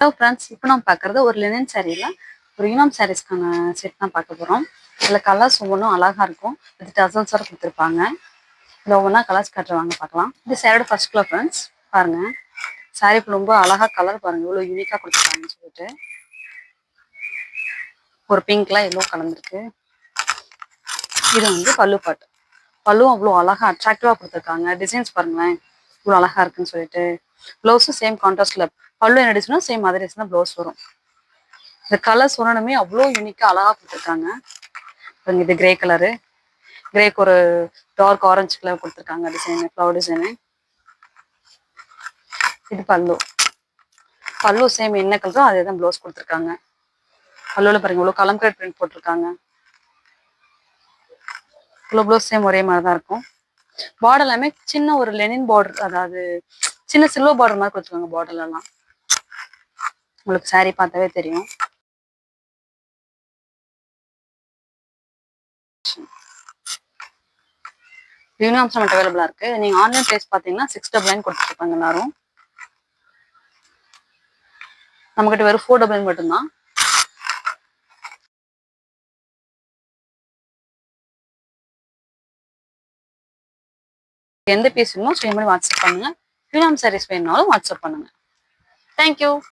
Hello friends, இப்போ நம்ம பார்க்குறது ஒரு லினன் சாரீல ஒரு யூனிஃபார்ம் சாரீஸ்க்கான செட் தான் பார்க்க போகிறோம். இதில் கலர்ஸ் ஒவ்வொன்றும் அழகாக இருக்கும். வித் டசல்ஸோட கொடுத்துருப்பாங்க. இதில் ஒவ்வொன்றா கலர்ஸ் காட்டுறவாங்க பார்க்கலாம். இது சாரியோட ஃபர்ஸ்ட் கலர் ஃப்ரெண்ட்ஸ். பாருங்கள், சாரீ ரொம்ப அழகாக கலர் பாருங்கள், இவ்வளோ யூனிக்காக கொடுத்துருக்காங்கன்னு சொல்லிட்டு. ஒரு பிங்க்லாம் எல்லோ கலந்துருக்கு. இது வந்து பல்லு பாட்டு. பல்லுவும் அவ்வளோ அழகாக அட்ராக்டிவாக கொடுத்துருக்காங்க. டிசைன்ஸ் பாருங்களேன், இவ்வளோ அழகாக இருக்குன்னு சொல்லிட்டு. ப்ளவுஸும் சேம் கான்ட்ராஸ்டில், பல்லு என்ன டிசைனோ சேம் அதே டிசைன் தான் ப்ளவுஸ் வரும். இந்த கலர் சொன்னமே அவ்வளோ யூனிக்காக அழகாக கொடுத்துருக்காங்க. இது கிரே கலரு, கிரேக்கு ஒரு டார்க் ஆரஞ்சு கலர் கொடுத்துருக்காங்க டிசைனு, ஃப்ளவர் டிசைனு. இது பல்லு. பல்லு சேம் என்ன கலரோ அதே தான் ப்ளவுஸ் கொடுத்துருக்காங்க. பல்லுவில் பாருங்க இவ்வளோ கலம்கட் பிரிண்ட் போட்டிருக்காங்க. இவ்வளோ ப்ளவுஸ் சேம் ஒரே மாதிரி தான் இருக்கும். பார்டர் எல்லாமே சின்ன ஒரு லெனின் பார்டர், அதாவது சின்ன சில்வர் பார்டர் மாதிரி கொடுத்துருக்காங்க பார்டர்லாம். உங்களுக்கு சாரீ பார்த்தாவே தெரியும். யூனிஃபார்ம்ஸ் நமக்கு அவைலபிளா இருக்கு. நீங்க ஆன்லைன் பிரைஸ் பாத்தீங்கன்னா 699 கொடுத்துருப்பாங்க எல்லாரும். நம்மகிட்ட வெறும் 499 மட்டும்தான். எந்த பீஸ் வேணுமோ ஸ்டே பண்ணி வாட்ஸ்அப் பண்ணுங்க. யூனிஃபார்ம் சாரீஸ் வேணும்னாலும் வாட்ஸ்அப் பண்ணுங்க. தேங்க்யூ.